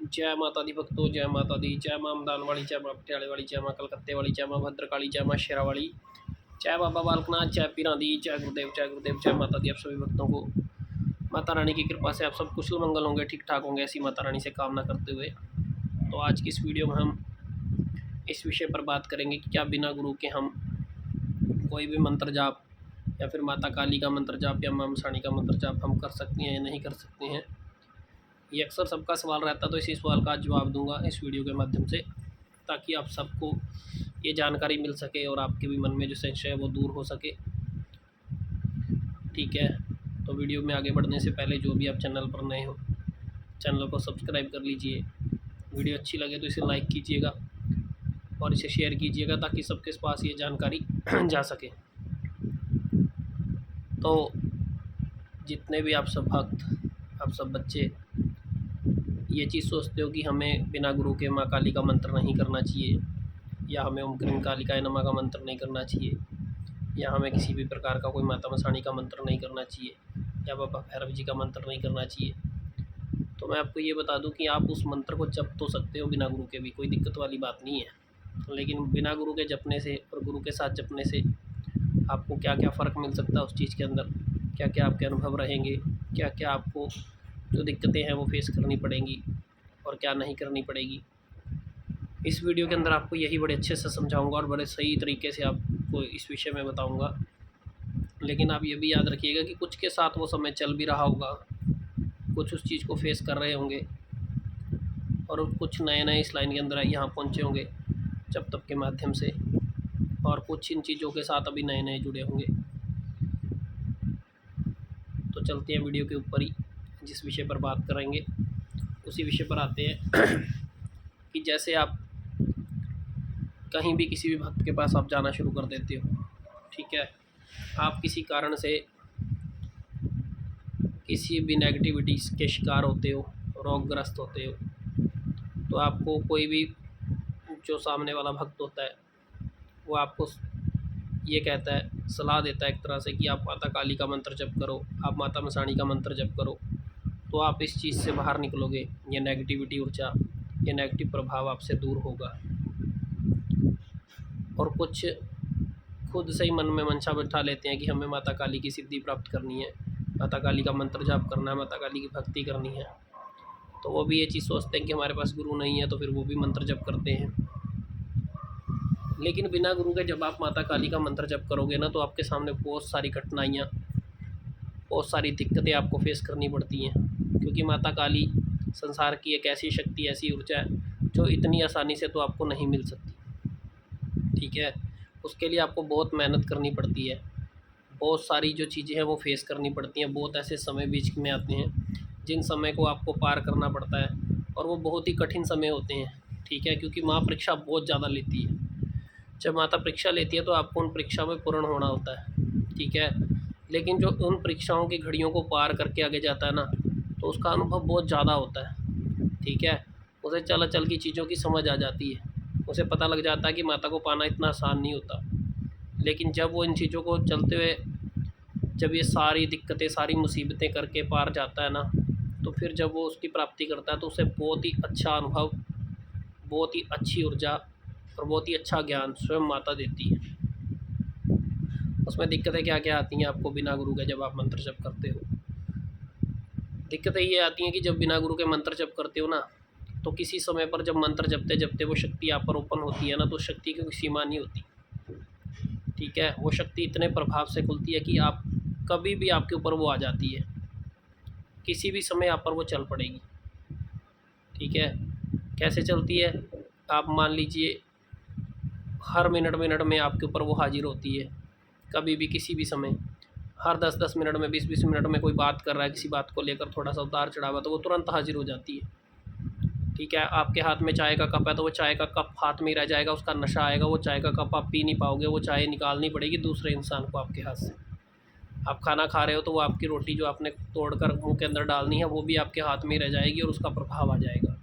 जय माता दी भक्तों, जय माता दी। जय माँ अमदान वाली, जय माँ पटियाले वाली, जय माँ कलकत्ते वाली, जय माँ भद्रकाली, जय माँ शेरा वाली, जय बाबा बालकनाथ, जय पीरां दी, जय गुरुदेव, जय गुरुदेव। जय माता दी। आप सभी भक्तों को माता रानी की कृपा से आप सब कुशल मंगल होंगे, ठीक ठाक होंगे, ऐसी माता रानी से कामना करते हुए तो आज की इस वीडियो में हम इस विषय पर बात करेंगे कि क्या बिना गुरु के हम कोई भी मंत्र जाप या फिर माता काली का मंत्र जाप या मां मसाणी का मंत्र जाप हम कर सकते हैं या नहीं कर सकते हैं। ये अक्सर सबका सवाल रहता है, तो इसी सवाल का जवाब दूंगा इस वीडियो के माध्यम से, ताकि आप सबको ये जानकारी मिल सके और आपके भी मन में जो संशय है वो दूर हो सके। ठीक है, तो वीडियो में आगे बढ़ने से पहले जो भी आप चैनल पर नए हो, चैनल को सब्सक्राइब कर लीजिए। वीडियो अच्छी लगे तो इसे लाइक कीजिएगा और इसे शेयर कीजिएगा ताकि सबके पास ये जानकारी जा सके। तो जितने भी आप सब भक्त, आप सब बच्चे ये चीज़ सोचते हो कि हमें बिना गुरु के माँ काली का मंत्र नहीं करना चाहिए, या हमें ओम क्रीम कालिकाय नमः का मंत्र नहीं करना चाहिए, या हमें किसी भी प्रकार का कोई माता मसाणी का मंत्र नहीं करना चाहिए, या बाबा भैरव जी का मंत्र नहीं करना चाहिए, तो मैं आपको ये बता दूं कि आप उस मंत्र को जप तो सकते हो बिना गुरु के भी, कोई दिक्कत वाली बात नहीं है। लेकिन बिना गुरु के जपने से और गुरु के साथ जपने से आपको क्या क्या फ़र्क मिल सकता है उस चीज़ के अंदर, क्या क्या आपके अनुभव रहेंगे, क्या क्या आपको जो दिक्कतें हैं वो फेस करनी पड़ेंगी और क्या नहीं करनी पड़ेगी, इस वीडियो के अंदर आपको यही बड़े अच्छे से समझाऊंगा और बड़े सही तरीके से आपको इस विषय में बताऊंगा। लेकिन आप ये भी याद रखिएगा कि कुछ के साथ वो समय चल भी रहा होगा, कुछ उस चीज़ को फेस कर रहे होंगे और कुछ नए नए इस लाइन के अंदर यहाँ पहुँचे होंगे जब तब के माध्यम से, और कुछ इन चीज़ों के साथ अभी नए नए जुड़े होंगे। तो चलते हैं वीडियो के ऊपर ही, जिस विषय पर बात करेंगे उसी विषय पर आते हैं कि जैसे आप कहीं भी किसी भी भक्त के पास आप जाना शुरू कर देते हो, ठीक है, आप किसी कारण से किसी भी नेगेटिविटीज़ के शिकार होते हो, रोगग्रस्त होते हो, तो आपको कोई भी जो सामने वाला भक्त होता है वो आपको ये कहता है, सलाह देता है एक तरह से कि आप माता काली का मंत्र जप करो, आप माता मसाणी का मंत्र जप करो, तो आप इस चीज़ से बाहर निकलोगे। ये नेगेटिविटी ऊर्जा, ये नेगेटिव प्रभाव आपसे दूर होगा। और कुछ खुद से ही मन में मंशा बैठा लेते हैं कि हमें माता काली की सिद्धि प्राप्त करनी है, माता काली का मंत्र जाप करना है, माता काली की भक्ति करनी है, तो वो भी ये चीज़ सोचते हैं कि हमारे पास गुरु नहीं है, तो फिर वो भी मंत्र जप करते हैं। लेकिन बिना गुरु के जब आप माता काली का मंत्र जप करोगे ना, तो आपके सामने बहुत सारी कठिनाइयाँ, बहुत सारी दिक्कतें आपको फेस करनी पड़ती हैं, क्योंकि माता काली संसार की एक ऐसी शक्ति, ऐसी ऊर्जा है जो इतनी आसानी से तो आपको नहीं मिल सकती। ठीक है, उसके लिए आपको बहुत मेहनत करनी पड़ती है, बहुत सारी जो चीज़ें हैं वो फेस करनी पड़ती हैं, बहुत ऐसे समय बीच में आते हैं जिन समय को आपको पार करना पड़ता है, और वो बहुत ही कठिन समय होते हैं। ठीक है, क्योंकि माँ परीक्षा बहुत ज़्यादा लेती है। जब माता परीक्षा लेती है तो आपको उन परीक्षा में पूर्ण होना होता है। ठीक है, लेकिन जो उन परीक्षाओं की घड़ियों को पार करके आगे जाता है ना, तो उसका अनुभव बहुत ज़्यादा होता है। ठीक है, उसे चल चल की चीज़ों की समझ आ जाती है, उसे पता लग जाता है कि माता को पाना इतना आसान नहीं होता। लेकिन जब वो इन चीज़ों को चलते हुए, जब ये सारी दिक्कतें, सारी मुसीबतें करके पार जाता है ना, तो फिर जब वो उसकी प्राप्ति करता है तो उसे बहुत ही अच्छा अनुभव, बहुत ही अच्छी ऊर्जा और बहुत ही अच्छा ज्ञान स्वयं माता देती है। उसमें दिक्कतें क्या क्या आती हैं आपको बिना गुरु के जब आप मंत्र जप करते हो? दिक्कतें ये आती हैं कि जब बिना गुरु के मंत्र जप करते हो ना, तो किसी समय पर जब मंत्र जपते जपते वो शक्ति आप पर ओपन होती है ना, तो शक्ति की कोई सीमा नहीं होती। ठीक है, वो शक्ति इतने प्रभाव से खुलती है कि आप कभी भी आपके ऊपर वो आ जाती है, किसी भी समय आप पर वो चल पड़ेगी। ठीक है, कैसे चलती है? आप मान लीजिए हर मिनट मिनट में आपके ऊपर वो हाजिर होती है, कभी भी किसी भी समय, हर 10-10 मिनट में, 20-20 मिनट में कोई बात कर रहा है, किसी बात को लेकर थोड़ा सा उतार चढ़ावा, तो वो तुरंत हाजिर हो जाती है। ठीक है, आपके हाथ में चाय का कप है तो वो चाय का कप हाथ में ही रह जाएगा, उसका नशा आएगा, वो चाय का कप आप पी नहीं पाओगे, वो चाय निकालनी पड़ेगी दूसरे इंसान को आपके हाथ से। आप खाना खा रहे हो तो वो आपकी रोटी जो आपने तोड़कर मुंह के अंदर डालनी है वो भी आपके हाथ में ही रह जाएगी और उसका प्रभाव आ जाएगा।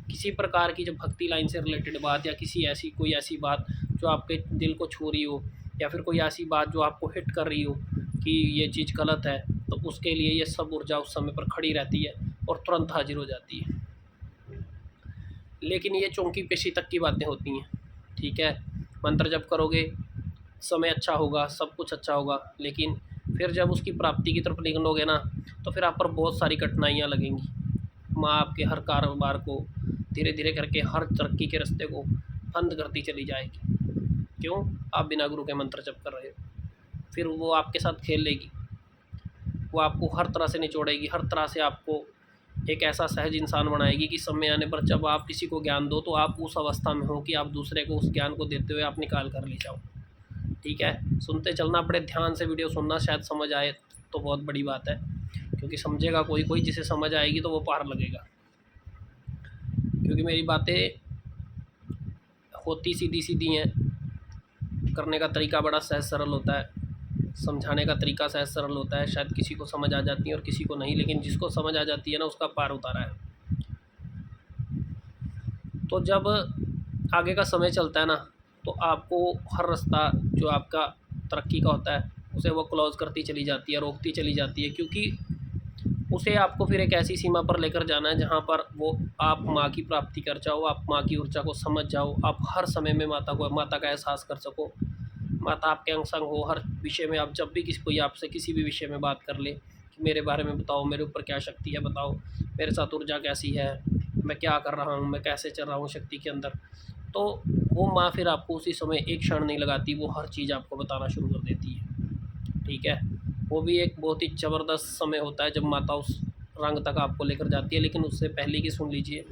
किसी प्रकार की जब भक्ति लाइन से रिलेटेड बात, या किसी ऐसी कोई ऐसी बात जो आपके दिल को छू रही हो, या फिर कोई ऐसी बात जो आपको हिट कर रही हो कि ये चीज़ गलत है, तो उसके लिए ये सब ऊर्जा उस समय पर खड़ी रहती है और तुरंत हाजिर हो जाती है। लेकिन ये चौंकी पेशी तक की बातें होती हैं। ठीक है, मंत्र जप करोगे, समय अच्छा होगा, सब कुछ अच्छा होगा, लेकिन फिर जब उसकी प्राप्ति की तरफ निकलोगे ना, तो फिर आप पर बहुत सारी कठिनाइयाँ लगेंगी। माँ आपके हर कारोबार को धीरे धीरे करके, हर तरक्की के रास्ते को बंद करती चली जाएगी। क्यों? आप बिना गुरु के मंत्र जप कर रहे हो। फिर वो आपके साथ खेल लेगी, वो आपको हर तरह से निचोड़ेगी, हर तरह से आपको एक ऐसा सहज इंसान बनाएगी कि समय आने पर जब आप किसी को ज्ञान दो तो आप उस अवस्था में हो कि आप दूसरे को उस ज्ञान को देते हुए आप निकाल कर ले जाओ। ठीक है, सुनते चलना, बड़े ध्यान से वीडियो सुनना, शायद समझ आए तो बहुत बड़ी बात है, क्योंकि समझेगा कोई कोई, जिसे समझ आएगी तो वो पार लगेगा। क्योंकि मेरी बातें होती सीधी सीधी हैं, करने का तरीका बड़ा सहज सरल होता है, समझाने का तरीका सहज सरल होता है। शायद किसी को समझ आ जाती है और किसी को नहीं, लेकिन जिसको समझ आ जाती है ना, उसका पार उतारा है। तो जब आगे का समय चलता है ना, तो आपको हर रास्ता जो आपका तरक्की का होता है उसे वो क्लोज़ करती चली जाती है, रोकती चली जाती है, क्योंकि उसे आपको फिर एक ऐसी सीमा पर लेकर जाना है जहाँ पर वो आप माँ की प्राप्ति कर जाओ, आप माँ की ऊर्जा को समझ जाओ, आप हर समय में माता का एहसास कर सको, माता आपके अंग संग हो हर विषय में। आप जब भी कोई आपसे किसी भी विषय में बात कर ले कि मेरे बारे में बताओ, मेरे ऊपर क्या शक्ति है बताओ, मेरे साथ ऊर्जा कैसी है, मैं क्या कर रहा हूँ, मैं कैसे चल रहा हूँ शक्ति के अंदर, तो वो माँ फिर आपको उसी समय एक क्षण नहीं लगाती, वो हर चीज़ आपको बताना शुरू कर देती है। ठीक है, वो भी एक बहुत ही ज़बरदस्त समय होता है जब माता उस रंग तक आपको लेकर जाती है। लेकिन उससे पहले की सुन लीजिए,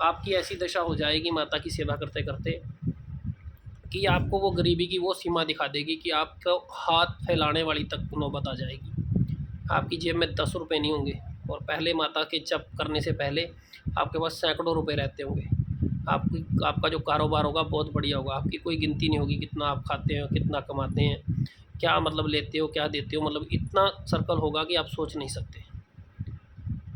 आपकी ऐसी दशा हो जाएगी माता की सेवा करते करते कि आपको वो गरीबी की वो सीमा दिखा देगी कि आपको हाथ फैलाने वाली तक नौबत आ जाएगी। आपकी जेब में 10 रुपये नहीं होंगे, और पहले माता के जप करने से पहले आपके पास सैकड़ों रुपए रहते होंगे। आपका जो कारोबार होगा बहुत बढ़िया होगा, आपकी कोई गिनती नहीं होगी कितना आप खाते हैं, कितना कमाते हैं, क्या मतलब लेते हो, क्या देते हो, मतलब इतना सर्कल होगा कि आप सोच नहीं सकते।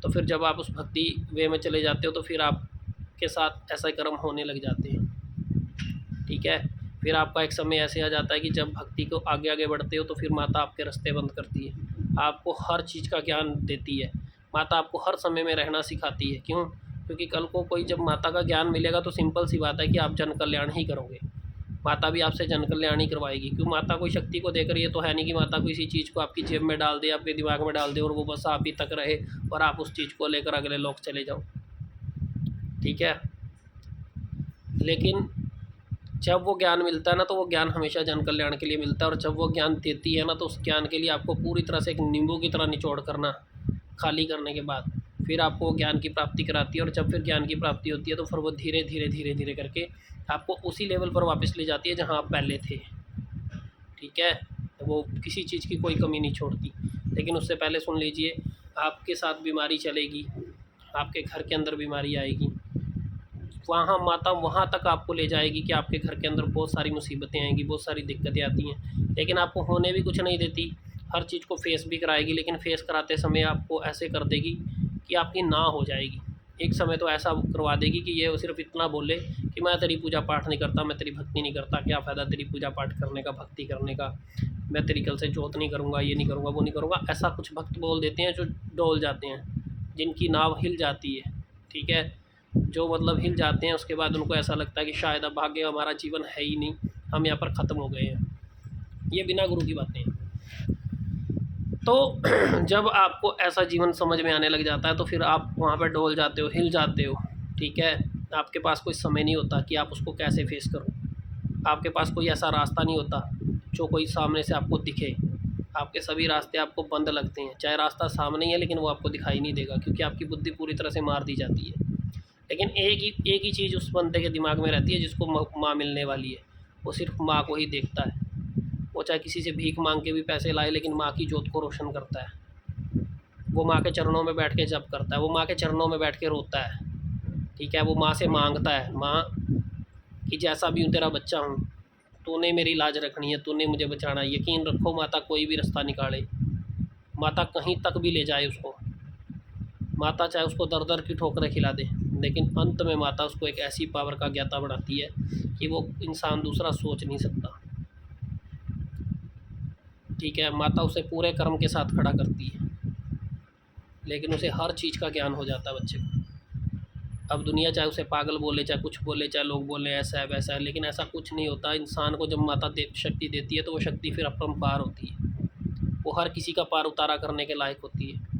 तो फिर जब आप उस भक्ति वे में चले जाते हो तो फिर आपके साथ ऐसा कर्म होने लग जाते हैं। ठीक है, फिर आपका एक समय ऐसे आ जाता है कि जब भक्ति को आगे आगे बढ़ते हो तो फिर माता आपके रास्ते बंद करती है, आपको हर चीज़ का ज्ञान देती है, माता आपको हर समय में रहना सिखाती है। क्यों? क्योंकि कल को कोई जब माता का ज्ञान मिलेगा तो सिंपल सी बात है कि आप जन कल्याण ही करोगे, माता भी आपसे जन कल्याण ही करवाएगी। क्यों? माता कोई शक्ति को देकर ये तो है नहीं कि माता किसी चीज़ को आपकी जेब में डाल दे, आपके दिमाग में डाल दे और वो बस आप ही तक रहे और आप उस चीज़ को लेकर अगले लोग चले जाओ। ठीक है, लेकिन जब वो ज्ञान मिलता है ना, तो वो ज्ञान हमेशा जन कल्याण के लिए मिलता है, और जब वो ज्ञान देती है ना, तो उस ज्ञान के लिए आपको पूरी तरह से एक नींबू की तरह निचोड़ करना, खाली करने के बाद फिर आपको ज्ञान की प्राप्ति कराती है। और जब फिर ज्ञान की प्राप्ति होती है तो फिर वो धीरे धीरे धीरे धीरे करके आपको उसी लेवल पर वापस ले जाती है जहाँ आप पहले थे। ठीक है, तो वो किसी चीज़ की कोई कमी नहीं छोड़ती। लेकिन उससे पहले सुन लीजिए, आपके साथ बीमारी चलेगी, आपके घर के अंदर बीमारी आएगी, वहाँ माता वहाँ तक आपको ले जाएगी कि आपके घर के अंदर बहुत सारी मुसीबतें आएंगी, बहुत सारी दिक्कतें आती हैं, लेकिन आपको होने भी कुछ नहीं देती, हर चीज़ को फेस भी कराएगी। लेकिन फेस कराते समय आपको ऐसे कर देगी कि आपकी ना हो जाएगी। एक समय तो ऐसा करवा देगी कि ये सिर्फ इतना बोले कि मैं तेरी पूजा पाठ नहीं करता, मैं तेरी भक्ति नहीं करता, क्या फ़ायदा तेरी पूजा पाठ करने का, भक्ति करने का, मैं तेरी कल से जोत नहीं करूँगा, ये नहीं करूँगा, वो नहीं करूँगा। ऐसा कुछ भक्त बोल देते हैं जो डोल जाते हैं, जिनकी नाव हिल जाती है। ठीक है, जो मतलब हिल जाते हैं, उसके बाद उनको ऐसा लगता है कि शायद अब आगे हमारा जीवन है ही नहीं, हम यहाँ पर ख़त्म हो गए हैं। ये बिना गुरु की बातें हैं। तो जब आपको ऐसा जीवन समझ में आने लग जाता है तो फिर आप वहाँ पर डोल जाते हो, हिल जाते हो। ठीक है, आपके पास कोई समय नहीं होता कि आप उसको कैसे फेस करो, आपके पास कोई ऐसा रास्ता नहीं होता जो कोई सामने से आपको दिखे। आपके सभी रास्ते आपको बंद लगते हैं, चाहे रास्ता सामने ही है लेकिन वो आपको दिखाई नहीं देगा, क्योंकि आपकी बुद्धि पूरी तरह से मार दी जाती है। लेकिन एक ही चीज़ उस बंदे के दिमाग में रहती है, जिसको माँ मिलने वाली है, वो सिर्फ माँ को ही देखता है। वो चाहे किसी से भीख मांग के भी पैसे लाए, लेकिन माँ की जोत को रोशन करता है। वो माँ के चरणों में बैठ के जप करता है, वो माँ के चरणों में बैठ के रोता है। ठीक है, वो माँ से मांगता है, माँ कि जैसा भी हूँ तेरा बच्चा हूँ, तूने मेरी लाज रखनी है, तूने मुझे बचाना है। यकीन रखो, माता कोई भी रास्ता निकाले, माता कहीं तक भी ले जाए उसको, माता चाहे उसको दर दर की ठोकरें खिला दे, लेकिन अंत में माता उसको एक ऐसी पावर का ज्ञाता बनाती है कि वो इंसान दूसरा सोच नहीं सकता। ठीक है, माता उसे पूरे कर्म के साथ खड़ा करती है, लेकिन उसे हर चीज़ का ज्ञान हो जाता है बच्चे को। अब दुनिया चाहे उसे पागल बोले, चाहे कुछ बोले, चाहे लोग बोले ऐसा है वैसा है, लेकिन ऐसा कुछ नहीं होता। इंसान को जब माता शक्ति देती है तो वो शक्ति फिर अपरंपार होती है, वो हर किसी का पार उतारा करने के लायक होती है।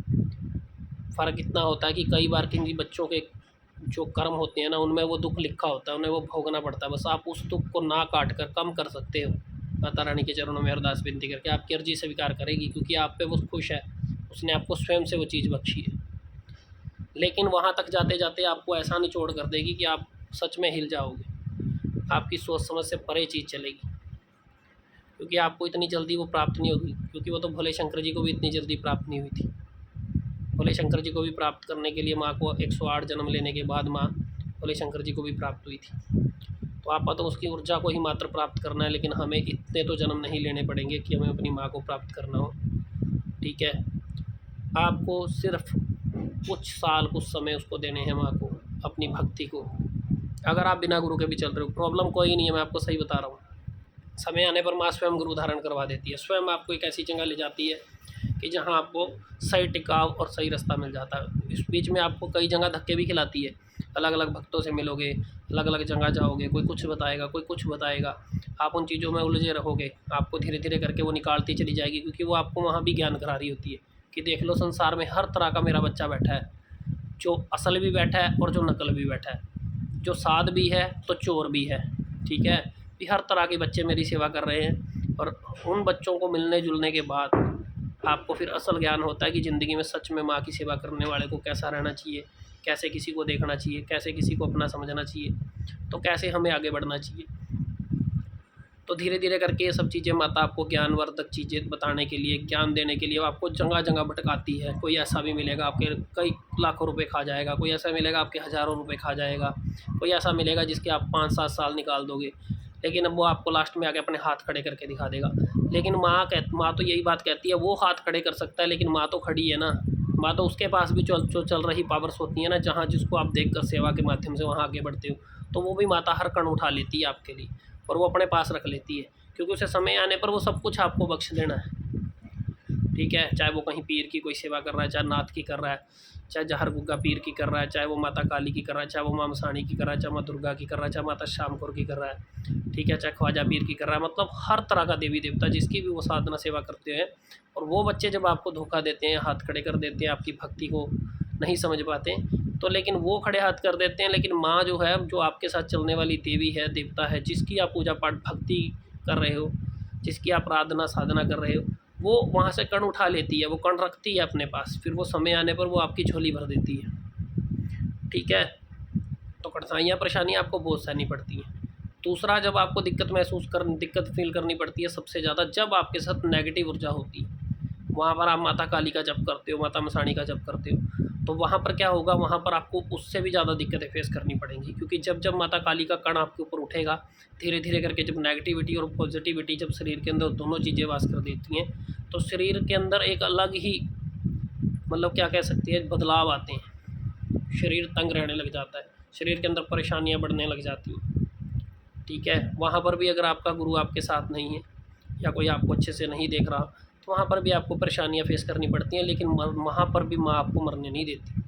फ़र्क इतना होता है कि कई बार किन्हीं बच्चों के जो कर्म होते हैं ना, उनमें वो दुख लिखा होता है, उन्हें वो भोगना पड़ता है। बस आप उस दुख को ना काट कर कम कर सकते हो। माता रानी के चरणों में अरदास विनती करके आपकी अर्जी स्वीकार करेगी, क्योंकि आप पे वो खुश है, उसने आपको स्वयं से वो चीज़ बख्शी है। लेकिन वहाँ तक जाते जाते आपको ऐसा निचोड़ कर देगी कि आप सच में हिल जाओगे, आपकी सोच समझ से परे चीज़ चलेगी, क्योंकि आपको इतनी जल्दी वो प्राप्त नहीं होगी। क्योंकि वो तो भोले शंकर जी को भी इतनी जल्दी प्राप्त नहीं हुई थी। भोले शंकर जी को भी प्राप्त करने के लिए माँ को 108 जन्म लेने के बाद माँ भोले शंकर जी को भी प्राप्त हुई थी। तो आप तो उसकी ऊर्जा को ही मात्र प्राप्त करना है, लेकिन हमें इतने तो जन्म नहीं लेने पड़ेंगे कि हमें अपनी माँ को प्राप्त करना हो। ठीक है, आपको सिर्फ कुछ साल कुछ समय उसको देने हैं माँ को, अपनी भक्ति को। अगर आप बिना गुरु के भी चल रहे हो, प्रॉब्लम कोई नहीं है, मैं आपको सही बता रहा हूँ। समय आने पर माँ स्वयं गुरु धारण करवा देती है, स्वयं आपको एक ऐसी जगह ले जाती है कि जहाँ आपको सही टिकाव और सही रास्ता मिल जाता है। इस बीच में आपको कई जगह धक्के भी खिलाती है, अलग अलग भक्तों से मिलोगे, अलग अलग जगह जाओगे, कोई कुछ बताएगा, कोई कुछ बताएगा, आप उन चीज़ों में उलझे रहोगे। आपको धीरे धीरे करके वो निकालती चली जाएगी, क्योंकि वो आपको वहाँ भी ज्ञान करा रही होती है कि देख लो संसार में हर तरह का मेरा बच्चा बैठा है, जो असल भी बैठा है और जो नकल भी बैठा है, जो साध भी है तो चोर भी है। ठीक है, भी हर तरह के बच्चे मेरी सेवा कर रहे हैं। और उन बच्चों को मिलने जुलने के बाद आपको फिर असल ज्ञान होता है कि ज़िंदगी में सच में माँ की सेवा करने वाले को कैसा रहना चाहिए, कैसे किसी को देखना चाहिए, कैसे किसी को अपना समझना चाहिए, तो कैसे हमें आगे बढ़ना चाहिए। तो धीरे धीरे करके ये सब चीज़ें माता आपको ज्ञानवर्धक चीज़ें बताने के लिए, ज्ञान देने के लिए आपको जगह जगह भटकाती है। कोई ऐसा भी मिलेगा आपके कई लाखों रुपए खा जाएगा, कोई ऐसा मिलेगा आपके हज़ारों रुपए खा जाएगा, कोई ऐसा मिलेगा जिसके आप 5-7 साल निकाल दोगे, लेकिन अब वो आपको लास्ट में आके अपने हाथ खड़े करके दिखा देगा। लेकिन माँ तो यही बात कहती है, वो हाथ खड़े कर सकता है, लेकिन माँ तो खड़ी है ना। माँ तो उसके पास भी जो चल रही पावर्स होती है ना, जहाँ जिसको आप देखकर सेवा के माध्यम से वहाँ आगे बढ़ते हो, तो वो भी माता हर कण उठा लेती है आपके लिए, और वो अपने पास रख लेती है, क्योंकि उसे समय आने पर वो सब कुछ आपको बख्श देना है। ठीक है, चाहे वो कहीं पीर की कोई सेवा कर रहा है, चाहे नाथ की कर रहा है, चाहे जहर गुग्गा पीर की कर रहा है, चाहे वो माता काली की कर रहा है, चाहे वो माँ मसाणी की कर रहा है, चाहे माँ दुर्गा की कर रहा है, चाहे माता श्यामपुर की कर रहा है। ठीक है, चाहे ख्वाजा पीर की कर रहा है, मतलब हर तरह का देवी देवता जिसकी भी वो साधना सेवा करते हैं। और वो बच्चे जब आपको धोखा देते हैं, हाथ खड़े कर देते हैं, आपकी भक्ति को नहीं समझ पाते, तो लेकिन वो खड़े हाथ कर देते हैं। लेकिन माँ जो है, जो आपके साथ चलने वाली देवी है, देवता है, जिसकी आप पूजा पाठ भक्ति कर रहे हो, जिसकी आप आराधना साधना कर रहे हो, वो वहाँ से कण उठा लेती है, वो कण रखती है अपने पास, फिर वो समय आने पर वो आपकी झोली भर देती है। ठीक है, तो कठिनाइयाँ परेशानियाँ आपको बहुत सहनी पड़ती हैं। दूसरा, जब आपको दिक्कत फील करनी पड़ती है सबसे ज़्यादा, जब आपके साथ नेगेटिव ऊर्जा होती है। वहाँ पर आप माता काली का जप करते हो, माता मसाणी का जप करते हो, तो वहाँ पर क्या होगा, वहाँ पर आपको उससे भी ज़्यादा दिक्कतें फेस करनी पड़ेंगी। क्योंकि जब जब माता काली का कण आपके ऊपर उठेगा, धीरे धीरे करके जब नेगेटिविटी और पॉजिटिविटी जब शरीर के अंदर दोनों चीज़ें वास कर देती हैं, तो शरीर के अंदर एक अलग ही, मतलब क्या कह सकते हैं, बदलाव आते हैं। शरीर तंग रहने लग जाता है, शरीर के अंदर परेशानियाँ बढ़ने लग जाती हैं। ठीक है, वहाँ पर भी अगर आपका गुरु आपके साथ नहीं है, या कोई आपको अच्छे से नहीं देख रहा, तो वहाँ पर भी आपको परेशानियाँ फेस करनी पड़ती हैं। लेकिन वहाँ पर भी माँ आपको मरने नहीं देती।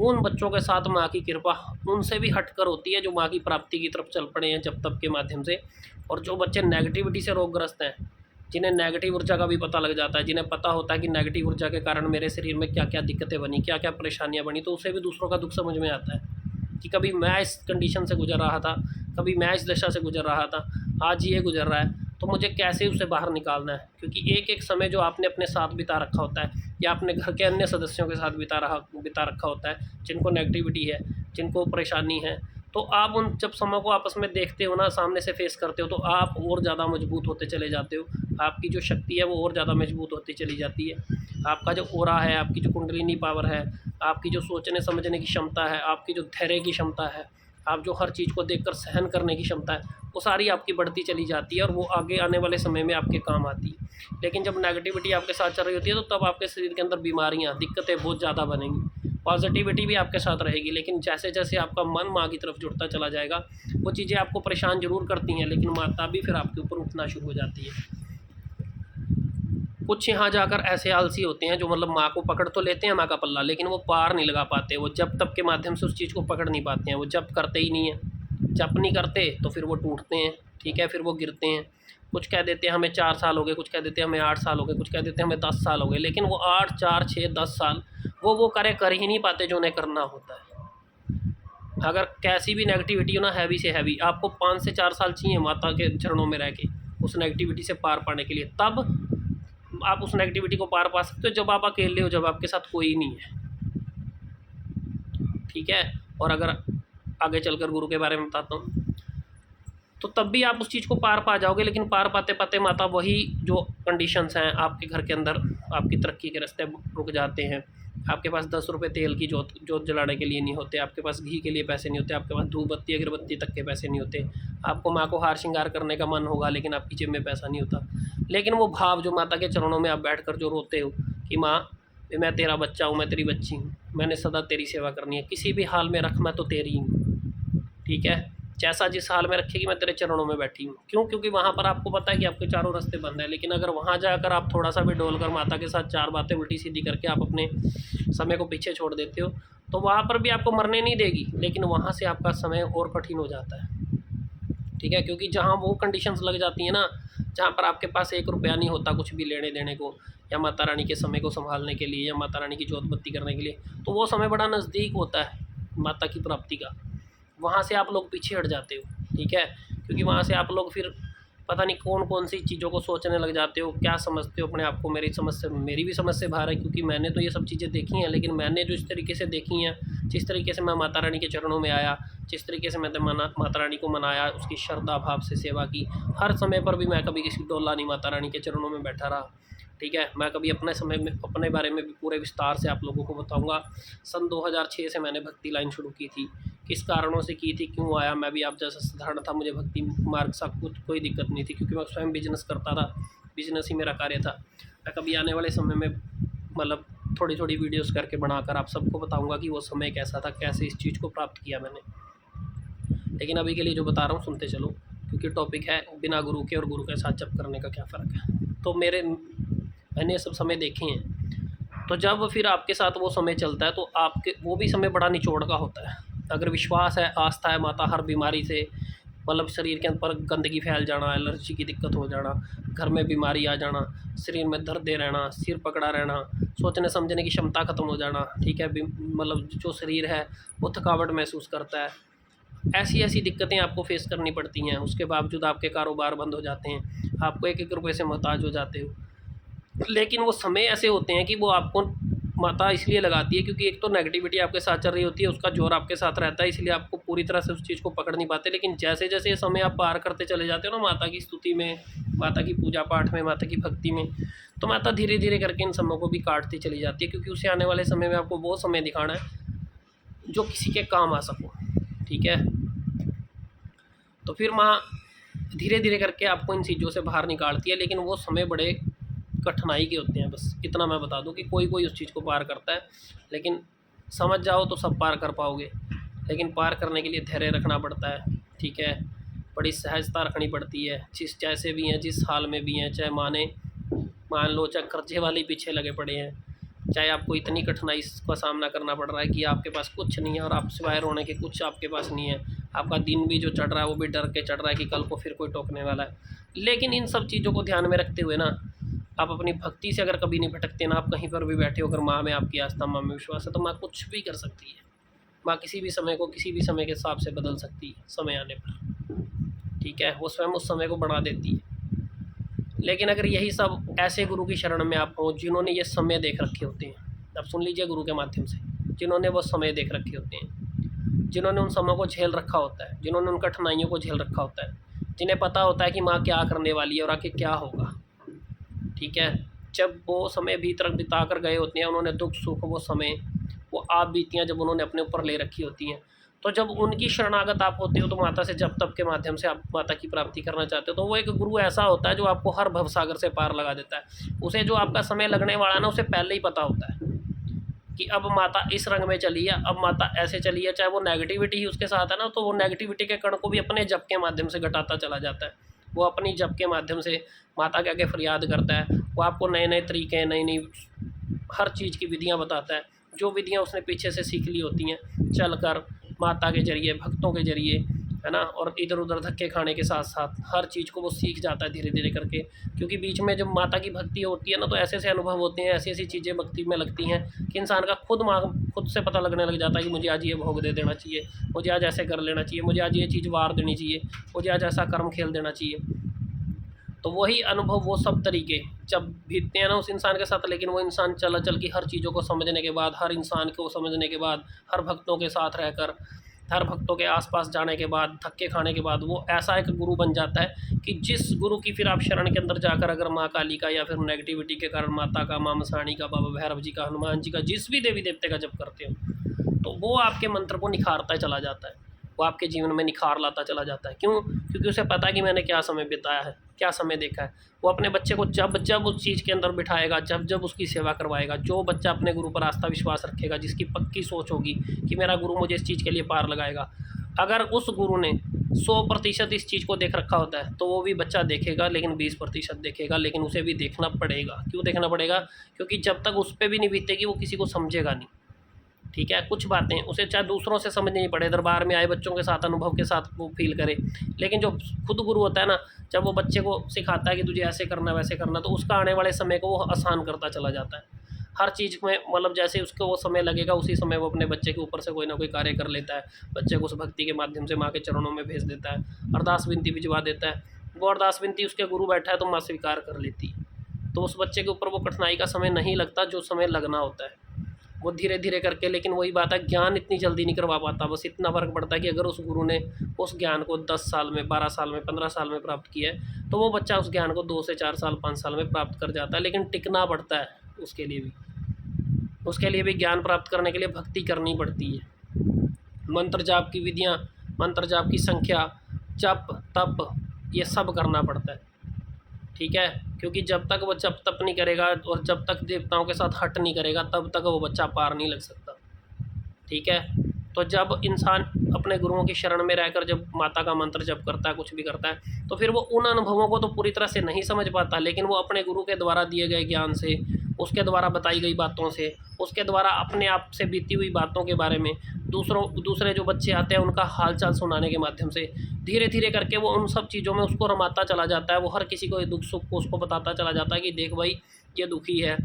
उन बच्चों के साथ माँ की कृपा उनसे भी हटकर होती है, जो माँ की प्राप्ति की तरफ चल पड़े हैं जब तब के माध्यम से। और जो बच्चे नेगेटिविटी से रोगग्रस्त हैं, जिन्हें नेगेटिव ऊर्जा का भी पता लग जाता है, जिन्हें पता होता है कि नेगेटिव ऊर्जा के कारण मेरे शरीर में क्या क्या दिक्कतें बनी, क्या क्या परेशानियाँ बनी, तो उसे भी दूसरों का दुख समझ में आता है कि कभी मैं इस कंडीशन से गुजर रहा था, कभी मैं इस दशा से गुजर रहा था, आज ये गुजर रहा है, तो मुझे कैसे उसे बाहर निकालना है। क्योंकि एक एक समय जो आपने अपने साथ बिता रखा होता है, या अपने घर के अन्य सदस्यों के साथ बिता रखा होता है, जिनको नेगेटिविटी है, जिनको परेशानी है, तो आप उन जब समय को आपस में देखते हो ना, सामने से फेस करते हो, तो आप और ज़्यादा मजबूत होते चले जाते हो। आपकी जो शक्ति है वो और ज़्यादा मजबूत होती चली जाती है। आपका जो ऑरा है, आपकी जो कुंडलिनी पावर है, आपकी जो सोचने समझने की क्षमता है, आपकी जो धैर्य की क्षमता है, आप जो हर चीज़ को देखकर सहन करने की क्षमता है, वो सारी आपकी बढ़ती चली जाती है, और वो आगे आने वाले समय में आपके काम आती है। लेकिन जब नेगेटिविटी आपके साथ चल रही होती है, तो तब आपके शरीर के अंदर बीमारियाँ, दिक्कतें बहुत ज़्यादा बनेंगी। पॉजिटिविटी भी आपके साथ रहेगी, लेकिन जैसे जैसे आपका मन माँ की तरफ जुड़ता चला जाएगा, वो चीज़ें आपको परेशान ज़रूर करती हैं, लेकिन माता भी फिर आपके ऊपर उठना शुरू हो जाती है। कुछ यहाँ जाकर ऐसे आलसी होते हैं जो मतलब माँ को पकड़ तो लेते हैं, माँ का पल्ला, लेकिन वो पार नहीं लगा पाते। वो जप तप के माध्यम से उस चीज़ को पकड़ नहीं पाते हैं, वो जप करते ही नहीं है। जप नहीं करते तो फिर वो टूटते हैं, ठीक है, फिर वो गिरते हैं। कुछ कह देते हैं हमें 4 साल हो गए, कुछ कह देते हैं हमें 8 साल हो गए, कुछ कह देते हैं हमें 10 साल हो गए, लेकिन वो 8, 4, 6, 10 साल वो कार्य कर ही नहीं पाते जो उन्हें करना होता है। अगर कैसी भी नेगेटिविटी हो ना, हैवी से हैवी, आपको 5 से 4 साल चाहिए माता के चरणों में रह के उस नेगेटिविटी से पार पाने के लिए। तब आप उस नेगेटिविटी को पार पा सकते हो जब आप अकेले हो, जब आपके साथ कोई नहीं है, ठीक है। और अगर आगे चलकर गुरु के बारे में बताता हूँ तो तब भी आप उस चीज़ को पार पा जाओगे, लेकिन पार पाते पाते माता वही जो कंडीशंस हैं आपके घर के अंदर, आपकी तरक्की के रास्ते रुक जाते हैं। आपके पास 10 रुपये तेल की जोत जलाने के लिए नहीं होते, आपके पास घी के लिए पैसे नहीं होते, आपके पास धूप बत्ती अगरबत्ती तक के पैसे नहीं होते। आपको माँ को हार श्रृंगार करने का मन होगा, लेकिन आपकी जेब में पैसा नहीं होता। लेकिन वो भाव जो माता के चरणों में आप बैठकर जो रोते हो कि माँ मैं तेरा बच्चा हूँ, मैं तेरी बच्ची हूँ, मैंने सदा तेरी सेवा करनी है, किसी भी हाल में रख, मैं तो तेरी हूँ, ठीक है। जैसा जिस हाल में रखेगी मैं तेरे चरणों में बैठी हूँ। क्यों? क्योंकि वहाँ पर आपको पता है कि आपके चारों रास्ते बंद है। लेकिन अगर वहाँ जाकर आप थोड़ा सा भी डोल कर माता के साथ 4 बातें उल्टी सीधी करके आप अपने समय को पीछे छोड़ देते हो, तो वहाँ पर भी आपको मरने नहीं देगी, लेकिन वहाँ से आपका समय और कठिन हो जाता है, ठीक है। क्योंकि जहाँ वो कंडीशंस लग जाती हैं ना, जहाँ पर आपके पास 1 रुपया नहीं होता कुछ भी लेने देने को, या माता रानी के समय को संभालने के लिए, या माता रानी की जोत बत्ती करने के लिए, तो वो समय बड़ा नज़दीक होता है माता की प्राप्ति का। वहाँ से आप लोग पीछे हट जाते हो, ठीक है। क्योंकि वहाँ से आप लोग फिर पता नहीं कौन कौन सी चीज़ों को सोचने लग जाते हो, क्या समझते हो अपने आप को। मेरी भी समझ से बाहर है, क्योंकि मैंने तो ये सब चीज़ें देखी हैं। लेकिन मैंने जो इस तरीके से देखी हैं, जिस तरीके से मैं माता रानी के चरणों में आया, जिस तरीके से मैंने माता रानी को मनाया, उसकी श्रद्धा भाव से सेवा की, हर समय पर भी मैं कभी किसी डोला नहीं माता रानी के चरणों में बैठा रहा, ठीक है। मैं कभी अपने समय में अपने बारे में भी पूरे विस्तार से आप लोगों को बताऊंगा। सन 2006 से मैंने भक्ति लाइन शुरू की थी, किस कारणों से की थी, क्यों आया। मैं भी आप जैसा साधारण था, मुझे भक्ति मार्ग सा कुछ कोई दिक्कत नहीं थी, क्योंकि मैं स्वयं बिजनेस करता था, बिजनेस ही मेरा कार्य था। मैं कभी आने वाले समय में मतलब थोड़ी थोड़ी वीडियोस करके बनाकर आप सबको बताऊंगा कि वो समय कैसा था, कैसे इस चीज़ को प्राप्त किया मैंने। लेकिन अभी के लिए जो बता रहा हूँ सुनते चलो, क्योंकि टॉपिक है बिना गुरु के और गुरु के साथ जप करने का क्या फ़र्क है। तो मैंने ये सब समय देखे हैं। तो जब फिर आपके साथ वो समय चलता है, तो आपके वो भी समय बड़ा निचोड़ का होता है। अगर विश्वास है, आस्था है, माता हर बीमारी से, मतलब शरीर के अंदर गंदगी फैल जाना, एलर्जी की दिक्कत हो जाना, घर में बीमारी आ जाना, शरीर में दर्द रहना, सिर पकड़ा रहना, सोचने समझने की क्षमता ख़त्म हो जाना, ठीक है, मतलब जो शरीर है वो थकावट महसूस करता है, ऐसी ऐसी दिक्कतें आपको फेस करनी पड़ती हैं। उसके बावजूद आपके कारोबार बंद हो जाते हैं, आपको 1-1 रुपये से मोहताज हो जाते हो। लेकिन वो समय ऐसे होते हैं कि वो आपको माता इसलिए लगाती है क्योंकि एक तो नेगेटिविटी आपके साथ चल रही होती है, उसका जोर आपके साथ रहता है, इसलिए आपको पूरी तरह से उस चीज़ को पकड़ नहीं पाते। लेकिन जैसे जैसे ये समय आप पार करते चले जाते हो ना, माता की स्तुति में, माता की पूजा पाठ में, माता की भक्ति में, तो माता धीरे धीरे करके इन समयों को भी काटती चली जाती है, क्योंकि उसे आने वाले समय में आपको वो समय दिखाना है जो किसी के काम आ सको, ठीक है। तो फिर माँ धीरे धीरे करके आपको इन चीज़ों से बाहर निकालती है, लेकिन वो समय बड़े कठिनाई के होते हैं। बस इतना मैं बता दूं कि कोई कोई उस चीज़ को पार करता है, लेकिन समझ जाओ तो सब पार कर पाओगे। लेकिन पार करने के लिए धैर्य रखना पड़ता है, ठीक है, बड़ी सहजता रखनी पड़ती है। जिस जैसे भी हैं, जिस हाल में भी हैं, चाहे मान लो चाहे कर्जे वाले पीछे लगे पड़े हैं, चाहे आपको इतनी कठिनाई का सामना करना पड़ रहा है कि आपके पास कुछ नहीं है और आप सिवाय रोने के कुछ आपके पास नहीं है, आपका दिन भी जो चढ़ रहा है वो भी डर के चढ़ रहा है कि कल को फिर कोई टोकने वाला है। लेकिन इन सब चीज़ों को ध्यान में रखते हुए ना, आप अपनी भक्ति से अगर कभी नहीं भटकते ना, आप कहीं पर भी बैठे हो, अगर माँ में आपकी आस्था, माँ में विश्वास है, तो माँ कुछ भी कर सकती है। माँ किसी भी समय को किसी भी समय के हिसाब से बदल सकती है समय आने पर, ठीक है। वो स्वयं उस समय को बढ़ा देती है। लेकिन अगर यही सब ऐसे गुरु की शरण में आप हो जिन्होंने ये समय देख रखे होते हैं, अब सुन लीजिए गुरु के माध्यम से, जिन्होंने वो समय देख रखे होते हैं, जिन्होंने उन समय को झेल रखा होता है, जिन्होंने उन कठिनाइयों को झेल रखा होता है, जिन्हें पता होता है कि माँ क्या करने वाली है और आगे क्या होगा, ठीक है। जब वो समय भीतर बिता कर गए होते हैं, उन्होंने दुख सुख वो समय वो आप बीतियाँ जब उन्होंने अपने ऊपर ले रखी होती हैं, तो जब उनकी शरणागत आप होते हो, तो माता से जब तप के माध्यम से आप माता की प्राप्ति करना चाहते हो, तो वो एक गुरु ऐसा होता है जो आपको हर भवसागर से पार लगा देता है। उसे जो आपका समय लगने वाला है ना, उसे पहले ही पता होता है कि अब माता इस रंग में चली है, अब माता ऐसे चली है। चाहे वो नेगेटिविटी ही उसके साथ है ना, तो वो नेगेटिविटी के कण को भी अपने जप के माध्यम से घटाता चला जाता है। वो अपनी जप के माध्यम से माता के आगे फरियाद करता है। वो आपको नए नए तरीके, नई नई हर चीज़ की विधियाँ बताता है, जो विधियाँ उसने पीछे से सीख ली होती हैं चल कर, माता के ज़रिए, भक्तों के ज़रिए, है ना। और इधर उधर धक्के खाने के साथ साथ हर चीज़ को वो सीख जाता है धीरे धीरे करके, क्योंकि बीच में जब माता की भक्ति होती है ना, तो ऐसे ऐसे अनुभव होते हैं, ऐसी ऐसी चीज़ें भक्ति में लगती हैं कि इंसान का खुद से पता लगने लग जाता है कि मुझे आज ये भोग दे देना चाहिए, मुझे आज ऐसे कर लेना चाहिए, मुझे आज ये चीज़ वार देनी चाहिए, मुझे आज ऐसा कर्म खेल देना चाहिए। तो वही अनुभव, वो सब तरीके जब बीतते हैं ना उस इंसान के साथ, लेकिन वो इंसान चल की हर चीज़ों को समझने के बाद, हर इंसान को समझने के बाद, हर भक्तों के साथ रहकर, हर भक्तों के आसपास जाने के बाद, धक्के खाने के बाद, वो ऐसा एक गुरु बन जाता है कि जिस गुरु की फिर आप शरण के अंदर जाकर अगर माँ काली का या फिर नेगेटिविटी के कारण माता का, माँ मसाणी का, बाबा भैरव जी का, हनुमान जी का, जिस भी देवी देवते का जप करते हो, तो वो आपके मंत्र को निखारता चला जाता है, वो आपके जीवन में निखार लाता चला जाता है। क्यों? क्योंकि उसे पता है कि मैंने क्या समय बिताया है, क्या समय देखा है। वो अपने बच्चे को जब जब उस चीज़ के अंदर बिठाएगा, जब जब उसकी सेवा करवाएगा, जो बच्चा अपने गुरु पर आस्था विश्वास रखेगा, जिसकी पक्की सोच होगी कि मेरा गुरु मुझे इस चीज़ के लिए पार लगाएगा, अगर उस गुरु ने 100% इस चीज़ को देख रखा होता है, तो वो भी बच्चा देखेगा, लेकिन 20% देखेगा, लेकिन उसे भी देखना पड़ेगा। क्यों देखना पड़ेगा? क्योंकि जब तक उस पर भी नहीं बीतेगी वो किसी को समझेगा नहीं। ठीक है, कुछ बातें उसे चाहे दूसरों से समझनी नहीं पड़े, दरबार में आए बच्चों के साथ अनुभव के साथ वो फील करे, लेकिन जो खुद गुरु होता है ना, जब वो बच्चे को सिखाता है कि तुझे ऐसे करना वैसे करना, तो उसका आने वाले समय को वो आसान करता चला जाता है। हर चीज़ में मतलब जैसे उसको वो समय लगेगा, उसी समय वो अपने बच्चे के ऊपर से कोई ना कोई कार्य कर लेता है, बच्चे को उस भक्ति के माध्यम से माँ के चरणों में भेज देता है, अरदास विनती भिजवा देता है। वो अरदास विनती उसके गुरु बैठा है तो माँ स्वीकार कर लेती है, तो उस बच्चे के ऊपर वो कठिनाई का समय नहीं लगता जो समय लगना होता है, वो धीरे धीरे करके। लेकिन वही बात है, ज्ञान इतनी जल्दी नहीं करवा पाता। बस इतना फ़र्क पड़ता है कि अगर उस गुरु ने उस ज्ञान को 10 साल में, 12 साल में, 15 साल में प्राप्त किया है, तो वो बच्चा उस ज्ञान को 2 से 4 साल, 5 साल में प्राप्त कर जाता है। लेकिन टिकना पड़ता है उसके लिए भी, ज्ञान प्राप्त करने के लिए भक्ति करनी पड़ती है। मंत्र जाप की विधियाँ, मंत्र जाप की संख्या, जप तप, ये सब करना पड़ता है। ठीक है, क्योंकि जब तक वो जब तक नहीं करेगा और जब तक देवताओं के साथ हट नहीं करेगा, तब तक वो बच्चा पार नहीं लग सकता। ठीक है, तो जब इंसान अपने गुरुओं की शरण में रहकर जब माता का मंत्र जप करता है, कुछ भी करता है, तो फिर वो उन अनुभवों को तो पूरी तरह से नहीं समझ पाता, लेकिन वो अपने गुरु के द्वारा दिए गए ज्ञान से, उसके द्वारा बताई गई बातों से, उसके द्वारा अपने आप से बीती हुई बातों के बारे में दूसरे जो बच्चे आते हैं उनका हालचाल सुनाने के माध्यम से धीरे धीरे करके वो उन सब चीज़ों में उसको रमाता चला जाता है। वो हर किसी को दुख सुख को उसको बताता चला जाता है कि देख भाई, ये दुखी है,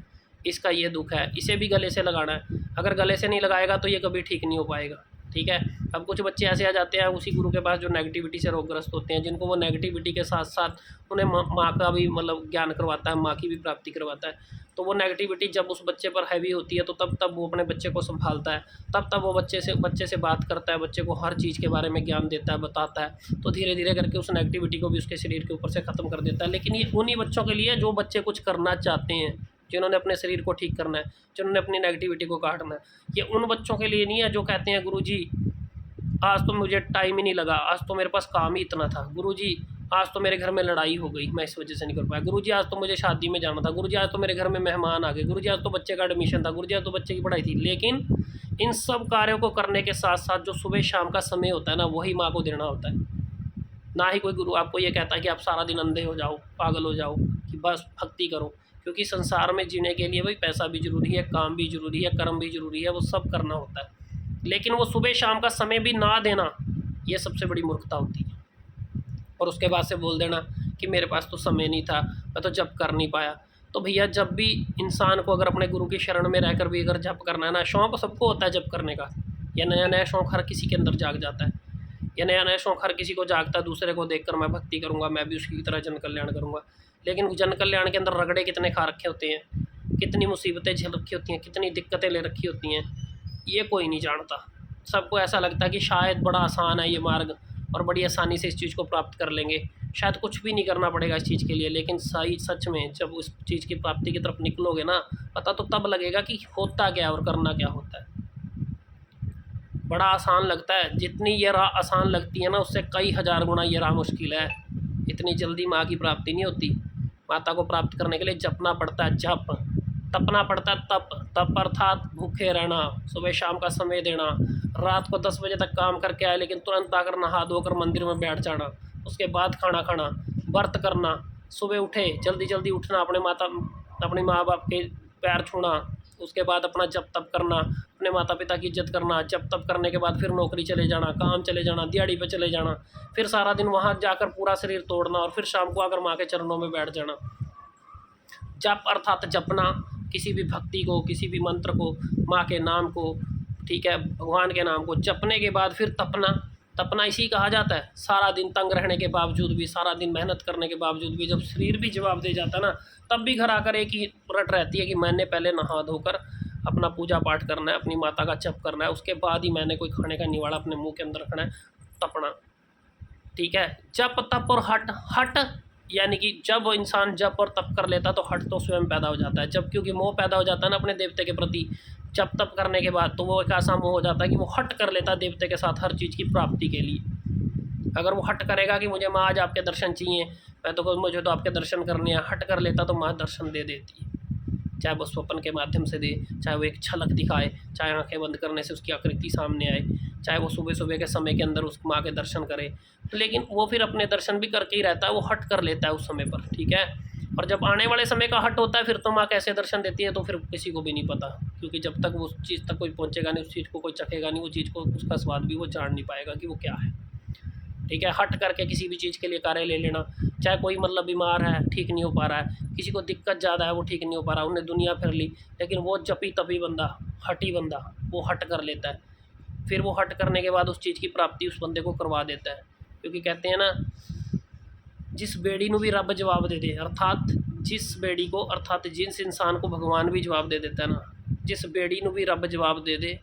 इसका ये दुख है, इसे भी गले से लगाना है। अगर गले से नहीं लगाएगा तो ये कभी ठीक नहीं हो पाएगा। ठीक है, अब कुछ बच्चे ऐसे आ जाते हैं उसी गुरु के पास जो नेगेटिविटी से रोगग्रस्त होते हैं, जिनको वो नेगेटिविटी के साथ साथ उन्हें माँ का भी मतलब ज्ञान करवाता है, माँ की भी प्राप्ति करवाता है। तो वो नेगेटिविटी जब उस बच्चे पर हैवी होती है, तो तब वो अपने बच्चे को संभालता है, तब वो बच्चे से बात करता है, बच्चे को हर चीज़ के बारे में ज्ञान देता है, बताता है, तो धीरे धीरे करके उस नेगेटिविटी को भी उसके शरीर के ऊपर से ख़त्म कर देता है। लेकिन ये उन्हीं बच्चों के लिए जो बच्चे कुछ करना चाहते हैं, जिन्होंने अपने शरीर को ठीक करना है, जिन्होंने अपनी नेगेटिविटी को काटना है। ये उन बच्चों के लिए नहीं है जो कहते हैं गुरुजी आज तो मुझे टाइम ही नहीं लगा, आज तो मेरे पास काम ही इतना था, गुरुजी आज तो मेरे घर में लड़ाई हो गई, मैं इस वजह से नहीं कर पाया, गुरुजी आज तो मुझे शादी में जाना था, गुरुजी आज तो मेरे घर में मेहमान आ गए, गुरुजी आज तो बच्चे का एडमिशन था, गुरुजी आज तो बच्चे की पढ़ाई थी। लेकिन इन सब कार्यों को करने के साथ साथ जो सुबह शाम का समय होता है ना, वही माँ को देना होता है। ना ही कोई गुरु आपको ये कहता है कि आप सारा दिन अंधे हो जाओ, पागल हो जाओ, कि बस भक्ति करो, क्योंकि संसार में जीने के लिए भाई पैसा भी ज़रूरी है, काम भी ज़रूरी है, कर्म भी ज़रूरी है, वो सब करना होता है। लेकिन वो सुबह शाम का समय भी ना देना, ये सबसे बड़ी मूर्खता होती है। और उसके बाद से बोल देना कि मेरे पास तो समय नहीं था, मैं तो जप कर नहीं पाया। तो भैया जब भी इंसान को अगर अपने गुरु की शरण में रहकर भी अगर जप करना है ना, शौक़ सबको होता है जप करने का, या नया नया शौक़ हर किसी के अंदर जाग जाता है, या नया नया शौक़ हर किसी को जागता है, दूसरे को देखकर मैं भक्ति करूँगा, मैं भी उसकी तरह जन कल्याण करूँगा। लेकिन जन कल्याण के अंदर रगड़े कितने खा रखे होते हैं, कितनी मुसीबतें झेल रखी होती हैं, कितनी दिक्कतें ले रखी होती हैं, ये कोई नहीं जानता। सबको ऐसा लगता है कि शायद बड़ा आसान है ये मार्ग और बड़ी आसानी से इस चीज़ को प्राप्त कर लेंगे, शायद कुछ भी नहीं करना पड़ेगा इस चीज़ के लिए। लेकिन सही सच में जब उस चीज़ की प्राप्ति की तरफ निकलोगे ना, पता तो तब लगेगा कि होता क्या और करना क्या होता है। बड़ा आसान लगता है, जितनी ये राह आसान लगती है ना, उससे कई हज़ार गुना ये राह मुश्किल है। इतनी जल्दी माँ की प्राप्ति नहीं होती। माता को प्राप्त करने के लिए जपना पड़ता है, जप, तपना पड़ता है, तप अर्थात भूखे रहना, सुबह शाम का समय देना, रात को 10 बजे तक काम करके आए लेकिन तुरंत आकर नहा धोकर मंदिर में बैठ जाना, उसके बाद खाना खाना, व्रत करना, सुबह उठे जल्दी जल्दी उठना, अपने माँ बाप के पैर छूना, उसके बाद अपना जप तप करना, अपने माता पिता की इज्जत करना, जप तप करने के बाद फिर नौकरी चले जाना, काम चले जाना, दिहाड़ी पे चले जाना, फिर सारा दिन वहाँ जाकर पूरा शरीर तोड़ना और फिर शाम को आकर माँ के चरणों में बैठ जाना। जप अर्थात जपना, किसी भी भक्ति को, किसी भी मंत्र को, माँ के नाम को, ठीक है, भगवान के नाम को जपने के बाद फिर तपना। तपना इसी कहा जाता है। सारा दिन तंग रहने के बावजूद भी, सारा दिन मेहनत करने के बावजूद भी जब शरीर भी जवाब दे जाता है ना, तब भी घर आकर एक ही रट रहती है कि मैंने पहले नहा धोकर अपना पूजा पाठ करना है, अपनी माता का जप करना है, उसके बाद ही मैंने कोई खाने का निवाड़ा अपने मुंह के अंदर रखना है। तपना, ठीक है। जप तप और हट, हट यानी कि जब इंसान जप और तप कर लेता तो हट तो स्वयं पैदा हो जाता है। जब क्योंकि मोह पैदा हो जाता है ना अपने देवते के प्रति, जप तप करने के बाद, तो वो एक ऐसा मोह हो जाता है कि वो हट कर लेता है देवते के साथ हर चीज़ की प्राप्ति के लिए। अगर वो हट करेगा कि मुझे माँ आज आपके दर्शन चाहिए, मुझे तो आपके दर्शन करने हैं, हट कर लेता तो माँ दर्शन दे देती है, चाहे वो स्वप्न के माध्यम से दे, चाहे वो एक झलक दिखाए, चाहे आंखें बंद करने से उसकी आकृति सामने आए, चाहे वो सुबह सुबह के समय के अंदर उस माँ के दर्शन करे। लेकिन वो फिर अपने दर्शन भी करके ही रहता है, वो हट कर लेता है उस समय पर, ठीक है। और जब आने वाले समय का हट होता है फिर तो माँ कैसे दर्शन देती है तो फिर किसी को भी नहीं पता, क्योंकि जब तक वो उस चीज़ तक कोई पहुँचेगा नहीं, उस चीज़ को कोई चखेगा नहीं, वो चीज़ को, उसका स्वाद भी वो जान नहीं पाएगा कि वो क्या है, ठीक है। हट करके किसी भी चीज़ के लिए कार्य ले लेना, चाहे कोई मतलब बीमार है, ठीक नहीं हो पा रहा है, किसी को दिक्कत ज़्यादा है, वो ठीक नहीं हो पा रहा, उन्हें दुनिया फिर ली, लेकिन वो जपी तपी बंदा, हटी बंदा, वो हट कर लेता है। फिर वो हट करने के बाद उस चीज़ की प्राप्ति उस बंदे को करवा देता है, क्योंकि कहते हैं ना, जिस बेड़ी को भी रब जवाब दे दे, अर्थात जिस बेड़ी को, अर्थात जिस इंसान को भगवान भी जवाब दे देता है ना, जिस बेड़ी को भी रब जवाब दे दे,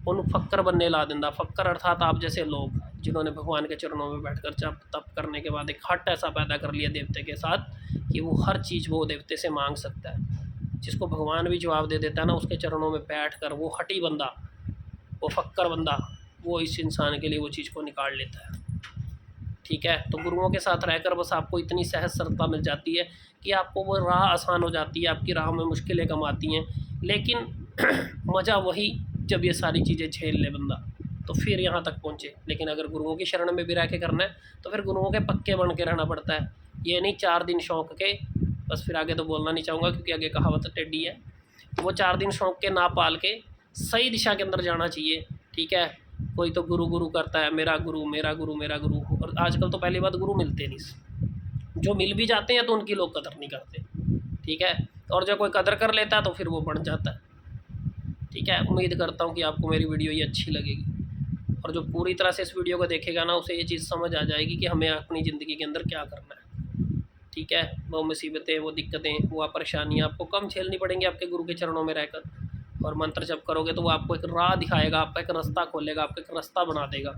उन्हें फक्कर बनने ला देंदा। फक्कर अर्थात आप जैसे लोग जिन्होंने भगवान के चरणों में बैठकर जप तप करने के बाद एक हट ऐसा पैदा कर लिया देवते के साथ कि वो हर चीज़ वो देवते से मांग सकता है। जिसको भगवान भी जवाब दे देता है ना, उसके चरणों में बैठकर वो हटी बंदा, वो फक्कर बंदा, वो इस इंसान के लिए वो चीज़ को निकाल लेता है, ठीक है। तो गुरुओं के साथ रहकर बस आपको इतनी सहज सरलता मिल जाती है कि आपको वो राह आसान हो जाती है, आपकी राह में मुश्किलें कम आती हैं, लेकिन मज़ा वही जब ये सारी चीज़ें झेल ले बंदा, तो फिर यहाँ तक पहुँचे। लेकिन अगर गुरुओं की शरण में भी रह के करना है तो फिर गुरुओं के पक्के बन के रहना पड़ता है। ये नहीं 4 दिन शौक के, बस फिर आगे तो बोलना नहीं चाहूँगा क्योंकि आगे कहावत टेढ़ी है। वो 4 दिन शौक के ना पाल के सही दिशा के अंदर जाना चाहिए, ठीक है। कोई तो गुरु गुरु करता है, मेरा गुरु मेरा गुरु मेरा गुरु, और आजकल तो पहली बात गुरु मिलते नहीं, जो मिल भी जाते हैं तो उनकी लोग कदर नहीं करते, ठीक है। और जो कोई कदर कर लेता है तो फिर वो बढ़ जाता है, ठीक है। उम्मीद करता हूँ कि आपको मेरी वीडियो ये अच्छी लगेगी, और जो पूरी तरह से इस वीडियो को देखेगा ना, उसे ये चीज़ समझ आ जाएगी कि हमें अपनी ज़िंदगी के अंदर क्या करना है, ठीक है। वो मुसीबतें, वो दिक्कतें, वो परेशानियाँ आपको कम झेलनी पड़ेंगी आपके गुरु के चरणों में रहकर। और मंत्र जप करोगे तो वो आपको एक राह दिखाएगा, आपका एक रास्ता खोलेगा, आपका एक रास्ता बना देगा,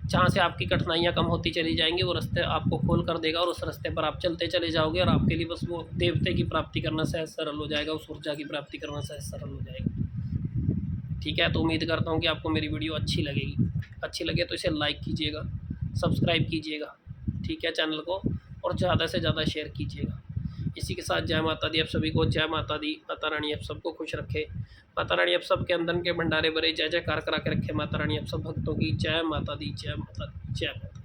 जहाँ से आपकी कठिनाइयाँ कम होती चली जाएंगी, वो रास्ते आपको खोल कर देगा और उस रास्ते पर आप चलते चले जाओगे, और आपके लिए बस वो देवते की प्राप्ति करना सहज सरल हो जाएगा, उस ऊर्जा की प्राप्ति करना सहज सरल हो जाएगा, ठीक है। तो उम्मीद करता हूँ कि आपको मेरी वीडियो अच्छी लगेगी। अच्छी लगे तो इसे लाइक कीजिएगा, सब्सक्राइब कीजिएगा, ठीक है, चैनल को, और ज़्यादा से ज़्यादा शेयर कीजिएगा। इसी के साथ जय माता दी आप सभी को, जय माता दी। माता रानी आप सबको खुश रखे, माता रानी आप सब के अंदर के भंडारे भरे, जय जयकार करा के रखे। माता रानी आप सब भक्तों की जय माता दी, जय माता दी, जय माता दी।